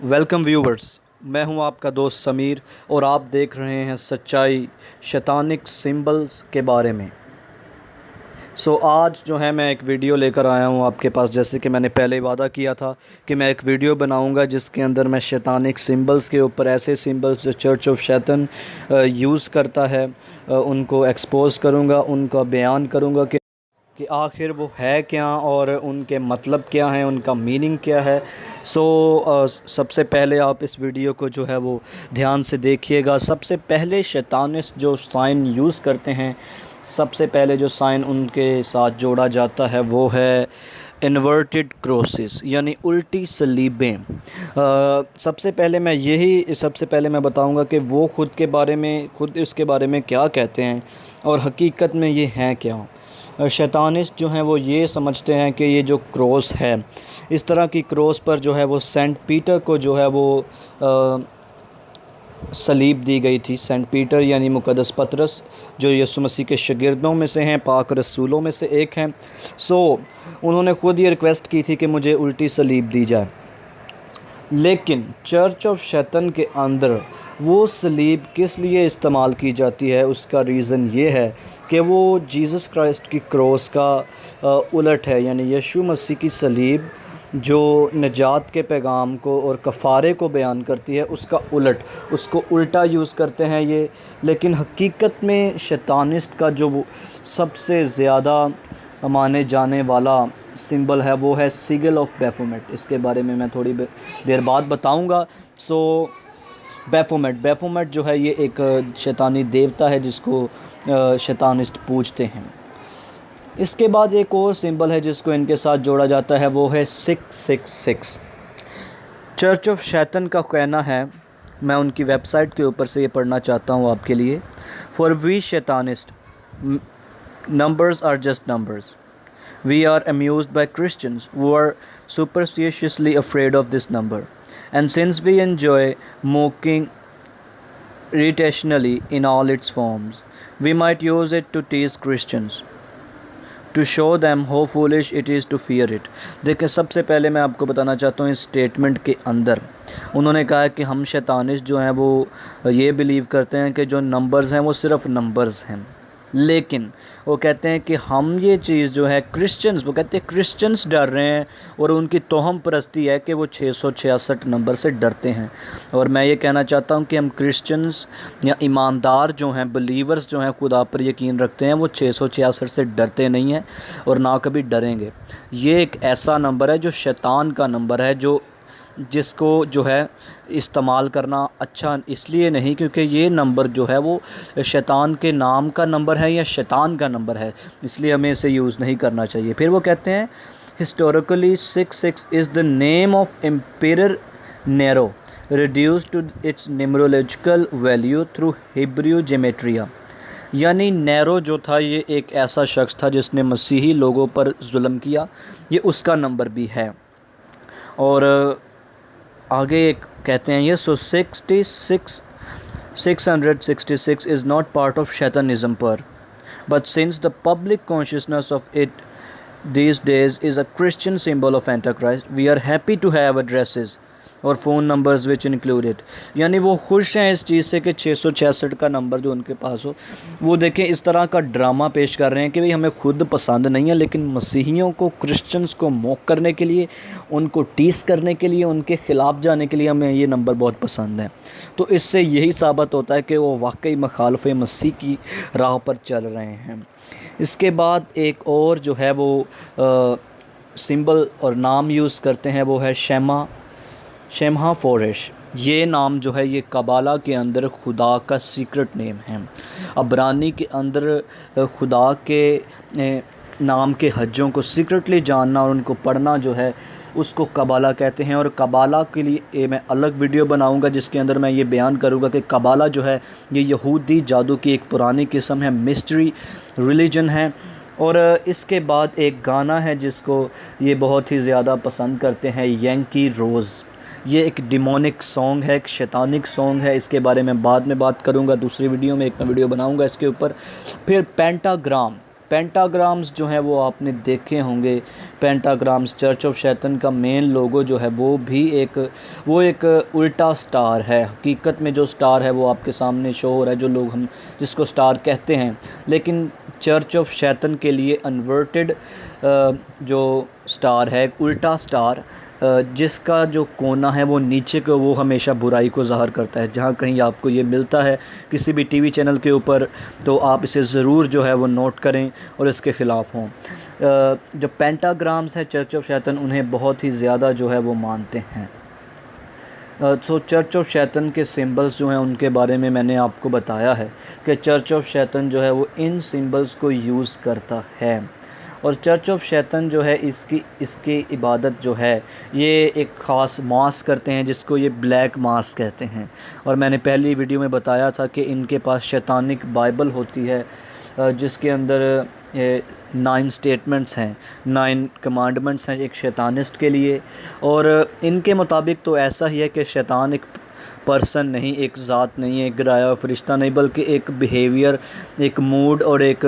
Welcome viewers, میں ہوں آپ کا دوست سمیر اور آپ دیکھ رہے ہیں سچائی شیطانک سمبلز کے بارے میں۔ آج جو ہے میں ایک ویڈیو لے کر آیا ہوں آپ کے پاس، جیسے کہ میں نے پہلے وعدہ کیا تھا کہ میں ایک ویڈیو بناؤں گا جس کے اندر میں شیطانک سمبلز کے اوپر ایسے سمبلز جو چرچ آف شیطان یوز کرتا ہے ان کو ایکسپوز کروں گا، ان کا بیان کروں گا کہ آخر وہ ہے کیا اور ان کے مطلب کیا ہیں، ان کا میننگ کیا ہے۔ سب سے پہلے آپ اس ویڈیو کو جو ہے وہ دھیان سے دیکھیے گا۔ سب سے پہلے شیطانسٹ جو سائن یوز کرتے ہیں، سب سے پہلے جو سائن ان کے ساتھ جوڑا جاتا ہے وہ ہے انورٹڈ کراسز، یعنی الٹی صلیبیں۔ سب سے پہلے میں بتاؤں گا کہ وہ خود اس کے بارے میں کیا کہتے ہیں اور حقیقت میں یہ ہیں کیا۔ شیطانسٹ جو ہیں وہ یہ سمجھتے ہیں کہ یہ جو کراس ہے، اس طرح کی کراس پر جو ہے وہ سینٹ پیٹر کو جو ہے وہ صلیب دی گئی تھی۔ سینٹ پیٹر یعنی مقدس پطرس جو یسوع مسیح کے شاگردوں میں سے ہیں، پاک رسولوں میں سے ایک ہیں۔ انہوں نے خود یہ ریکویسٹ کی تھی کہ مجھے الٹی صلیب دی جائے، لیکن چرچ آف شیطان کے اندر وہ صلیب کس لیے استعمال کی جاتی ہے، اس کا ریزن یہ ہے کہ وہ جیزس کرائسٹ کی کراس کا الٹ ہے، یعنی یسوع مسیح کی صلیب جو نجات کے پیغام کو اور کفارے کو بیان کرتی ہے، اس کا الٹ، اس کو الٹا یوز کرتے ہیں یہ۔ لیکن حقیقت میں شیطانسٹ کا جو سب سے زیادہ مانے جانے والا سمبل ہے وہ ہے سگل آف بیفومیٹ۔ اس کے بارے میں تھوڑی دیر بعد بتاؤں گا۔ بیفومیٹ جو ہے یہ ایک شیطانی دیوتا ہے جس کو شیطانسٹ پوجتے ہیں۔ اس کے بعد ایک اور سمبل ہے جس کو ان کے ساتھ جوڑا جاتا ہے، وہ ہے 666۔ چرچ آف شیطان کا کہنا ہے، میں ان کی ویب سائٹ کے اوپر سے یہ پڑھنا چاہتا ہوں آپ کے لیے۔ For we Satanist numbers are just numbers. We are amused by Christians who are superstitiously afraid of this number. And since we enjoy mocking irrationally in all its forms, we might use it to tease Christians, to show them how foolish it is to fear it. دیکھیں، سب سے پہلے میں آپ کو بتانا چاہتا ہوں، اس statement کے اندر انہوں نے کہا کہ ہم شیطانسٹ جو ہیں وہ یہ بلیو کرتے ہیں کہ جو نمبرز ہیں وہ صرف نمبرز ہیں، لیکن وہ کہتے ہیں کہ ہم یہ چیز جو ہے وہ کہتے ہیں کرسچنز ڈر رہے ہیں، اور ان کی توہم پرستی ہے کہ وہ 666 نمبر سے ڈرتے ہیں۔ اور میں یہ کہنا چاہتا ہوں کہ ہم کرسچنز یا ایماندار جو ہیں، بلیورز جو ہیں، خدا پر یقین رکھتے ہیں، وہ 666 سے ڈرتے نہیں ہیں اور نہ کبھی ڈریں گے۔ یہ ایک ایسا نمبر ہے جو شیطان کا نمبر ہے، جس کو جو ہے استعمال کرنا اچھا اس لیے نہیں کیونکہ یہ نمبر جو ہے وہ شیطان کے نام کا نمبر ہے یا شیطان کا نمبر ہے، اس لیے ہمیں اسے یوز نہیں کرنا چاہیے۔ پھر وہ کہتے ہیں historically 66 is the name of emperor Nero reduced to its numerological value through Hebrew gematria, یعنی نیرو جو تھا یہ ایک ایسا شخص تھا جس نے مسیحی لوگوں پر ظلم کیا، یہ اس کا نمبر بھی ہے۔ اور آگے ایک کہتے ہیں یہ 666 is not part of Shaitan per, but since the public consciousness of it these days is a Christian symbol of Antichrist, we are happy to have addresses اور فون نمبرز وچ انکلوڈیڈ، یعنی وہ خوش ہیں اس چیز سے کہ 666 کا number جو ان کے پاس ہو۔ وہ دیکھیں اس طرح کا ڈرامہ پیش کر رہے ہیں کہ ہمیں خود پسند نہیں ہے، لیکن مسیحیوں کو، کرسچنز کو موک کرنے کے لیے، ان کو ٹیس کرنے کے لیے، ان کے خلاف جانے کے لیے ہمیں یہ نمبر بہت پسند ہے۔ تو اس سے یہی ثابت ہوتا ہے کہ وہ واقعی مخالف مسیح کی راہ پر چل رہے ہیں۔ اس کے بعد ایک اور جو ہے وہ سمبل اور نام یوز کرتے ہیں، وہ ہے شیمہا فورش۔ یہ نام جو ہے یہ قبالہ کے اندر خدا کا سیکرٹ نیم ہے۔ عبرانی کے اندر خدا کے نام کے حجوں کو سیکرٹلی جاننا اور ان کو پڑھنا جو ہے اس کو قبالہ کہتے ہیں۔ اور قبالہ کے لیے میں الگ ویڈیو بناؤں گا جس کے اندر میں یہ بیان کروں گا کہ قبالہ جو ہے یہ یہودی جادو کی ایک پرانی قسم ہے، مسٹری ریلیجن ہے۔ اور اس کے بعد ایک گانا ہے جس کو یہ بہت ہی زیادہ پسند کرتے ہیں، ینکی روز۔ یہ ایک ڈیمونک سانگ ہے، ایک شیطانک سانگ ہے، اس کے بارے میں بعد میں بات کروں گا، دوسری ویڈیو میں ایک میں ویڈیو بناؤں گا اس کے اوپر۔ پھر پینٹاگرام پینٹاگرامز جو ہیں وہ آپ نے دیکھے ہوں گے. پینٹاگرامز چرچ آف شیطان کا مین لوگو جو ہے وہ بھی ایک الٹا سٹار ہے. حقیقت میں جو سٹار ہے وہ آپ کے سامنے شو ہو رہا ہے، جو لوگ ہم جس کو سٹار کہتے ہیں، لیکن چرچ آف شیطان کے لیے انورٹڈ جو سٹار ہے، الٹا سٹار، جس کا جو کونا ہے وہ نیچے کو، وہ ہمیشہ برائی کو ظاہر کرتا ہے. جہاں کہیں آپ کو یہ ملتا ہے کسی بھی ٹی وی چینل کے اوپر تو آپ اسے ضرور جو ہے وہ نوٹ کریں اور اس کے خلاف ہوں. جو پینٹاگرامز ہے چرچ آف شیطان انہیں بہت ہی زیادہ جو ہے وہ مانتے ہیں. چرچ آف شیطان کے سمبلز جو ہیں ان کے بارے میں نے آپ کو بتایا ہے کہ چرچ آف شیطان جو ہے وہ ان سمبلز کو یوز کرتا ہے. اور چرچ آف شیطان جو ہے اس کی عبادت جو ہے یہ ایک خاص ماس کرتے ہیں جس کو یہ بلیک ماس کہتے ہیں. اور میں نے پہلی ویڈیو میں بتایا تھا کہ ان کے پاس شیطانک بائبل ہوتی ہے جس کے اندر 9 سٹیٹمنٹس ہیں، 9 کمانڈمنٹس ہیں ایک شیطانسٹ کے لیے. اور ان کے مطابق تو ایسا ہی ہے کہ شیطان ایک پرسن نہیں، ایک ذات نہیں، ایک گرایا فرشتہ نہیں، بلکہ ایک بیہیویئر، ایک موڈ اور ایک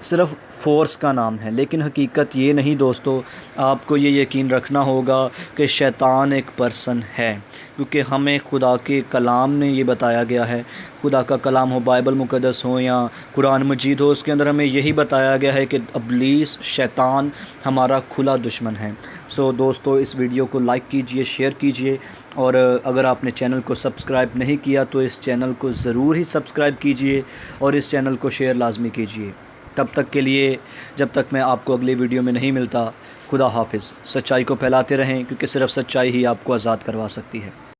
صرف فورس کا نام ہے. لیکن حقیقت یہ نہیں دوستو، آپ کو یہ یقین رکھنا ہوگا کہ شیطان ایک پرسن ہے، کیونکہ ہمیں خدا کے کلام نے یہ بتایا گیا ہے. خدا کا کلام ہو، بائبل مقدس ہو یا قرآن مجید ہو، اس کے اندر ہمیں یہی بتایا گیا ہے کہ ابلیس، شیطان ہمارا کھلا دشمن ہے. دوستو اس ویڈیو کو لائک کیجئے، شیئر کیجئے، اور اگر آپ نے چینل کو سبسکرائب نہیں کیا تو اس چینل کو ضرور ہی سبسکرائب کیجئے اور اس چینل کو شیئر لازمی کیجئے. تب تک کے لیے، جب تک میں آپ کو اگلی ویڈیو میں نہیں ملتا، خدا حافظ. سچائی کو پھیلاتے رہیں، کیونکہ صرف سچائی ہی آپ کو آزاد کروا سکتی ہے.